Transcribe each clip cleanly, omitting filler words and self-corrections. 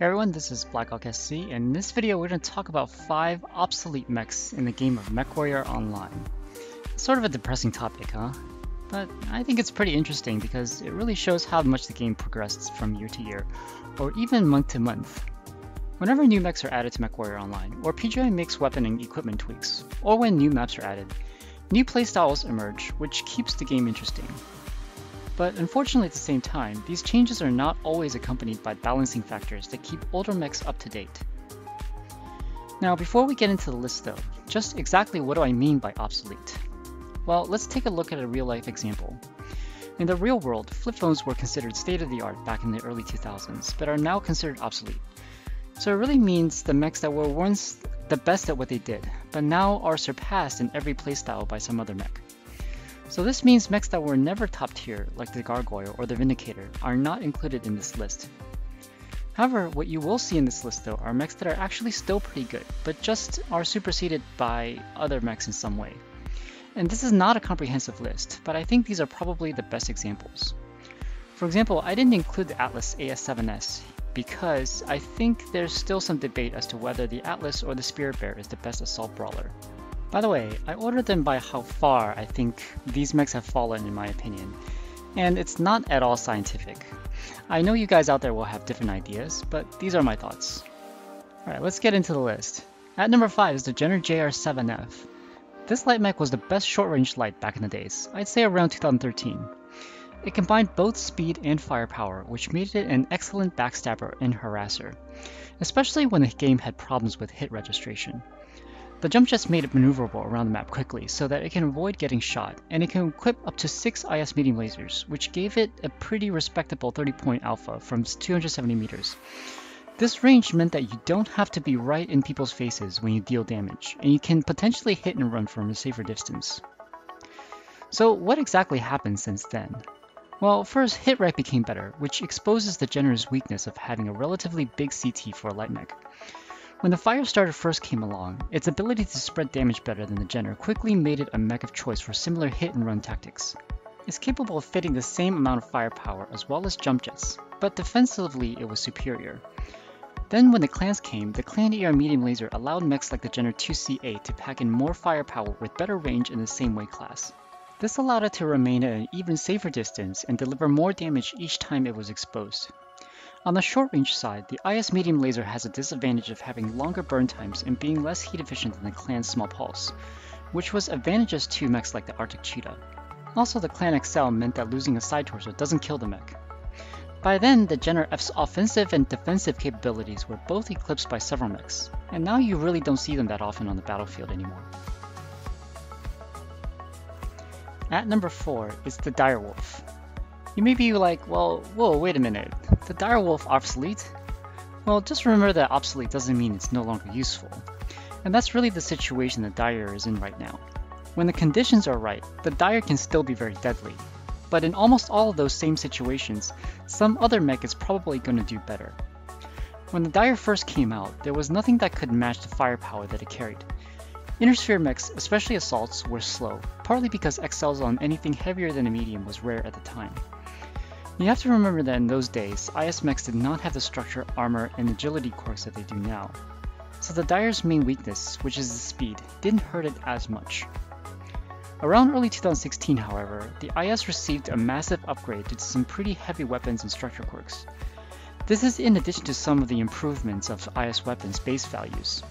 Hey everyone, this is BlackHawkSC, and in this video we're going to talk about 5 obsolete mechs in the game of MechWarrior Online. It's sort of a depressing topic, huh? But I think it's pretty interesting because it really shows how much the game progressed from year to year, or even month to month. Whenever new mechs are added to MechWarrior Online, or PGI makes weapon and equipment tweaks, or when new maps are added, new playstyles emerge, which keeps the game interesting. But unfortunately at the same time, these changes are not always accompanied by balancing factors that keep older mechs up to date. Now before we get into the list though, just exactly what do I mean by obsolete? Well, let's take a look at a real-life example. In the real world, flip phones were considered state-of-the-art back in the early 2000s, but are now considered obsolete. So it really means the mechs that were once the best at what they did, but now are surpassed in every playstyle by some other mech. So this means mechs that were never top tier, like the Gargoyle or the Vindicator, are not included in this list. However, what you will see in this list though are mechs that are actually still pretty good, but just are superseded by other mechs in some way. And this is not a comprehensive list, but I think these are probably the best examples. For example, I didn't include the Atlas AS7S because I think there's still some debate as to whether the Atlas or the Spirit Bear is the best assault brawler. By the way, I ordered them by how far I think these mechs have fallen in my opinion, and it's not at all scientific. I know you guys out there will have different ideas, but these are my thoughts. Alright, let's get into the list. At number 5 is the Jenner JR7F. This light mech was the best short-range light back in the days, I'd say around 2013. It combined both speed and firepower, which made it an excellent backstabber and harasser, especially when the game had problems with hit registration. The jump jets made it maneuverable around the map quickly so that it can avoid getting shot, and it can equip up to 6 IS medium lasers, which gave it a pretty respectable 30-point alpha from 270 meters. This range meant that you don't have to be right in people's faces when you deal damage, and you can potentially hit and run from a safer distance. So what exactly happened since then? Well, first, hit rate became better, which exposes the Jenner's weakness of having a relatively big CT for a light mech. When the Firestarter first came along, its ability to spread damage better than the Jenner quickly made it a mech of choice for similar hit-and-run tactics. It's capable of fitting the same amount of firepower as well as jump jets, but defensively it was superior. Then when the clans came, the Clan ER medium laser allowed mechs like the Jenner 2CA to pack in more firepower with better range in the same weight class. This allowed it to remain at an even safer distance and deliver more damage each time it was exposed. On the short-range side, the IS medium laser has a disadvantage of having longer burn times and being less heat efficient than the Clan's small pulse, which was advantageous to mechs like the Arctic Cheetah. Also, the Clan XL meant that losing a side torso doesn't kill the mech. By then, the Jenner F's offensive and defensive capabilities were both eclipsed by several mechs, and now you really don't see them that often on the battlefield anymore. At number 4 is the Direwolf. You may be like, well, whoa, wait a minute, the Direwolf obsolete? Well, just remember that obsolete doesn't mean it's no longer useful. And that's really the situation the Dire is in right now. When the conditions are right, the Dire can still be very deadly. But in almost all of those same situations, some other mech is probably going to do better. When the Dire first came out, there was nothing that could match the firepower that it carried. Inner sphere mechs, especially assaults, were slow, partly because XLs on anything heavier than a medium was rare at the time. You have to remember that in those days, IS mechs did not have the structure, armor, and agility quirks that they do now. So the Dire's main weakness, which is the speed, didn't hurt it as much. Around early 2016, however, the IS received a massive upgrade due to some pretty heavy weapons and structure quirks. This is in addition to some of the improvements of IS weapons base values.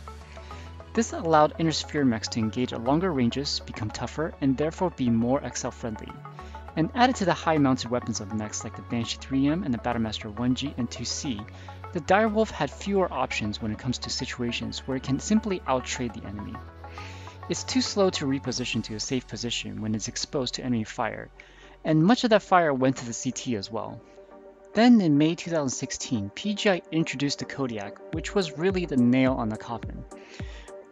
This allowed inner sphere mechs to engage at longer ranges, become tougher, and therefore be more XL friendly. And added to the high-mounted weapons of mechs like the Banshee 3M and the Battlemaster 1G and 2C, the Direwolf had fewer options when it comes to situations where it can simply out-trade the enemy. It's too slow to reposition to a safe position when it's exposed to enemy fire, and much of that fire went to the CT as well. Then in May 2016, PGI introduced the Kodiak, which was really the nail on the coffin.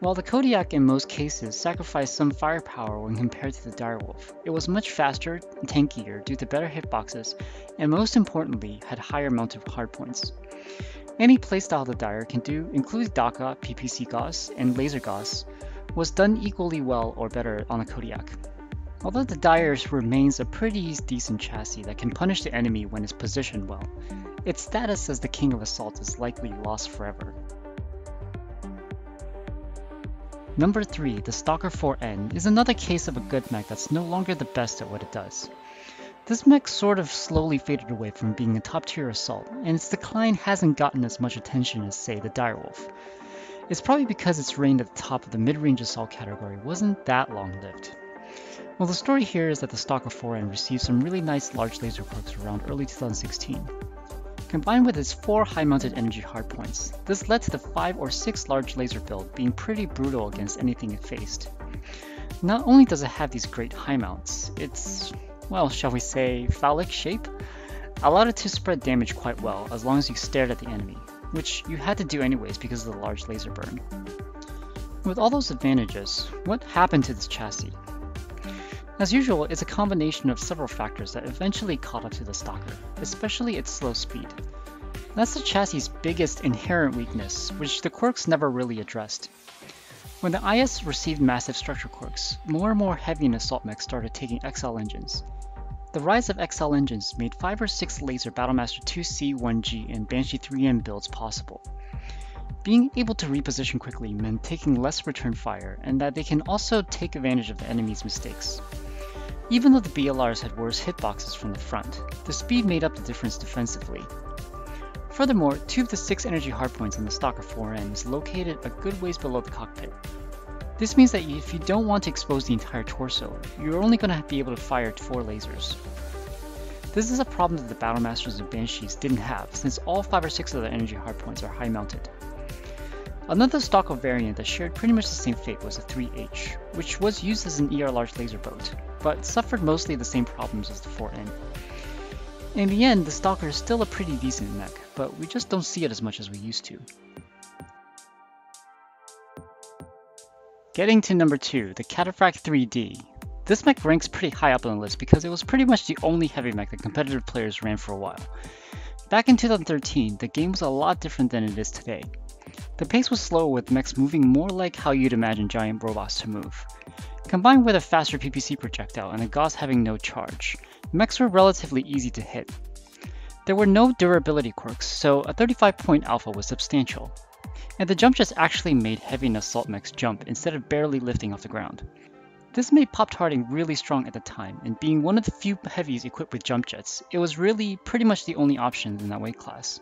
While the Kodiak in most cases sacrificed some firepower when compared to the Direwolf, it was much faster and tankier due to better hitboxes, and most importantly, had higher mounted hardpoints. Any playstyle the Dire can do, including DACA, PPC Gauss, and Laser Gauss, was done equally well or better on the Kodiak. Although the Dire remains a pretty decent chassis that can punish the enemy when it's positioned well, its status as the King of Assault is likely lost forever. Number 3, the Stalker 4N, is another case of a good mech that's no longer the best at what it does. This mech sort of slowly faded away from being a top tier assault, and its decline hasn't gotten as much attention as, say, the Direwolf. It's probably because its reign at the top of the mid-range assault category wasn't that long-lived. Well, the story here is that the Stalker 4N received some really nice large laser quirks around early 2016. Combined with its 4 high-mounted energy hardpoints, this led to the 5 or 6 large laser build being pretty brutal against anything it faced. Not only does it have these great high mounts, its, well, shall we say, phallic shape allowed it to spread damage quite well as long as you stared at the enemy, which you had to do anyways because of the large laser burn. With all those advantages, what happened to this chassis? As usual, it's a combination of several factors that eventually caught up to the Stalker, especially its slow speed. That's the chassis' biggest inherent weakness, which the quirks never really addressed. When the IS received massive structure quirks, more and more heavy and assault mechs started taking XL engines. The rise of XL engines made 5 or 6 laser Battlemaster 2C, 1G, and Banshee 3M builds possible. Being able to reposition quickly meant taking less return fire, and that they can also take advantage of the enemy's mistakes. Even though the BLRs had worse hitboxes from the front, the speed made up the difference defensively. Furthermore, 2 of the 6 energy hardpoints in the Stalker 4N is located a good ways below the cockpit. This means that if you don't want to expose the entire torso, you're only going to be able to fire 4 lasers. This is a problem that the Battlemasters and Banshees didn't have, since all 5 or 6 of their energy hardpoints are high mounted. Another Stalker variant that shared pretty much the same fate was the 3H, which was used as an ER large laser boat, but suffered mostly the same problems as the 4N. In the end, the Stalker is still a pretty decent mech, but we just don't see it as much as we used to. Getting to number 2, the Cataphract 3D. This mech ranks pretty high up on the list because it was pretty much the only heavy mech that competitive players ran for a while. Back in 2013, the game was a lot different than it is today. The pace was slower with mechs moving more like how you'd imagine giant robots to move. Combined with a faster PPC projectile and a Gauss having no charge, mechs were relatively easy to hit. There were no durability quirks, so a 35-point alpha was substantial. And the jump jets actually made heavy and assault mechs jump instead of barely lifting off the ground. This made pop-tarting really strong at the time, and being one of the few heavies equipped with jump jets, it was really pretty much the only option in that weight class.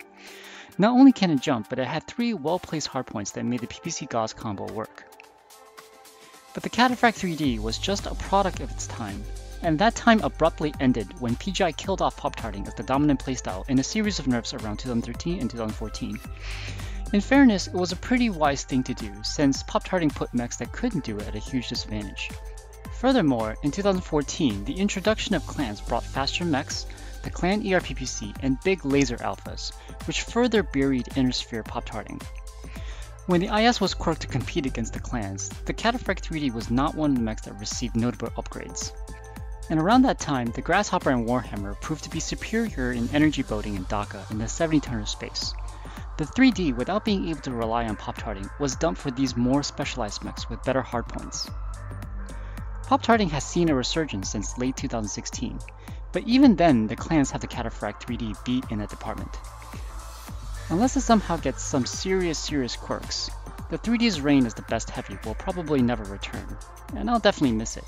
Not only can it jump, but it had 3 well-placed hardpoints that made the PPC Gauss combo work. But the Cataphract 3D was just a product of its time, and that time abruptly ended when PGI killed off pop-tarting as the dominant playstyle in a series of nerfs around 2013 and 2014. In fairness, it was a pretty wise thing to do, since pop-tarting put mechs that couldn't do it at a huge disadvantage. Furthermore, in 2014, the introduction of clans brought faster mechs, the clan ERPPC, and big laser alphas, which further buried inner sphere pop-tarting. When the IS was quirked to compete against the clans, the Cataphract 3D was not one of the mechs that received notable upgrades. And around that time, the Grasshopper and Warhammer proved to be superior in energy boating and DACA in the 70-ton of space. The 3D, without being able to rely on pop-tarting, was dumped for these more specialized mechs with better hardpoints. Pop-tarting has seen a resurgence since late 2016, but even then the clans have the Cataphract 3D beat in that department. Unless it somehow gets some serious quirks, the 3D's reign as the best heavy will probably never return, and I'll definitely miss it.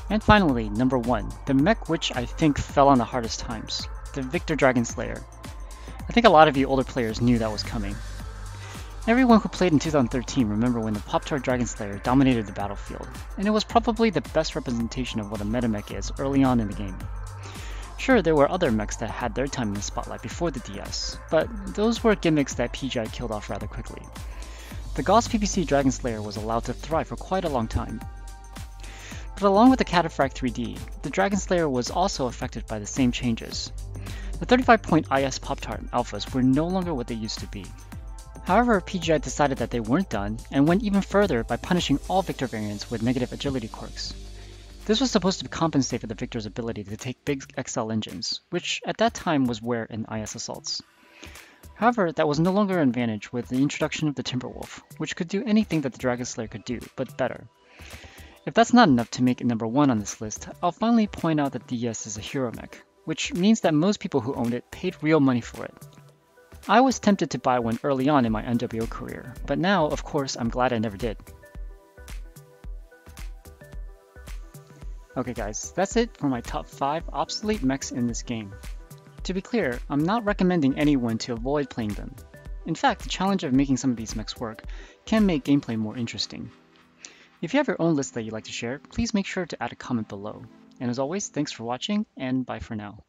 And finally, number 1, the mech which I think fell on the hardest times, the Victor Dragon Slayer. I think a lot of you older players knew that was coming. Everyone who played in 2013 remember when the Pop-Tart Dragon Slayer dominated the battlefield, and it was probably the best representation of what a metamech is early on in the game. Sure, there were other mechs that had their time in the spotlight before the DS, but those were gimmicks that PGI killed off rather quickly. The Gauss PPC Dragon Slayer was allowed to thrive for quite a long time. But along with the Cataphract 3D, the Dragon Slayer was also affected by the same changes. The 35-point IS Pop-Tart alphas were no longer what they used to be. However, PGI decided that they weren't done, and went even further by punishing all Victor variants with negative agility quirks. This was supposed to compensate for the Victor's ability to take big XL engines, which at that time was rare in IS assaults. However, that was no longer an advantage with the introduction of the Timberwolf, which could do anything that the Dragon Slayer could do, but better. If that's not enough to make it number 1 on this list, I'll finally point out that DS is a hero mech, which means that most people who owned it paid real money for it. I was tempted to buy one early on in my NWO career, but now, of course, I'm glad I never did. Okay guys, that's it for my top 5 obsolete mechs in this game. To be clear, I'm not recommending anyone to avoid playing them. In fact, the challenge of making some of these mechs work can make gameplay more interesting. If you have your own list that you'd like to share, please make sure to add a comment below. And as always, thanks for watching, and bye for now.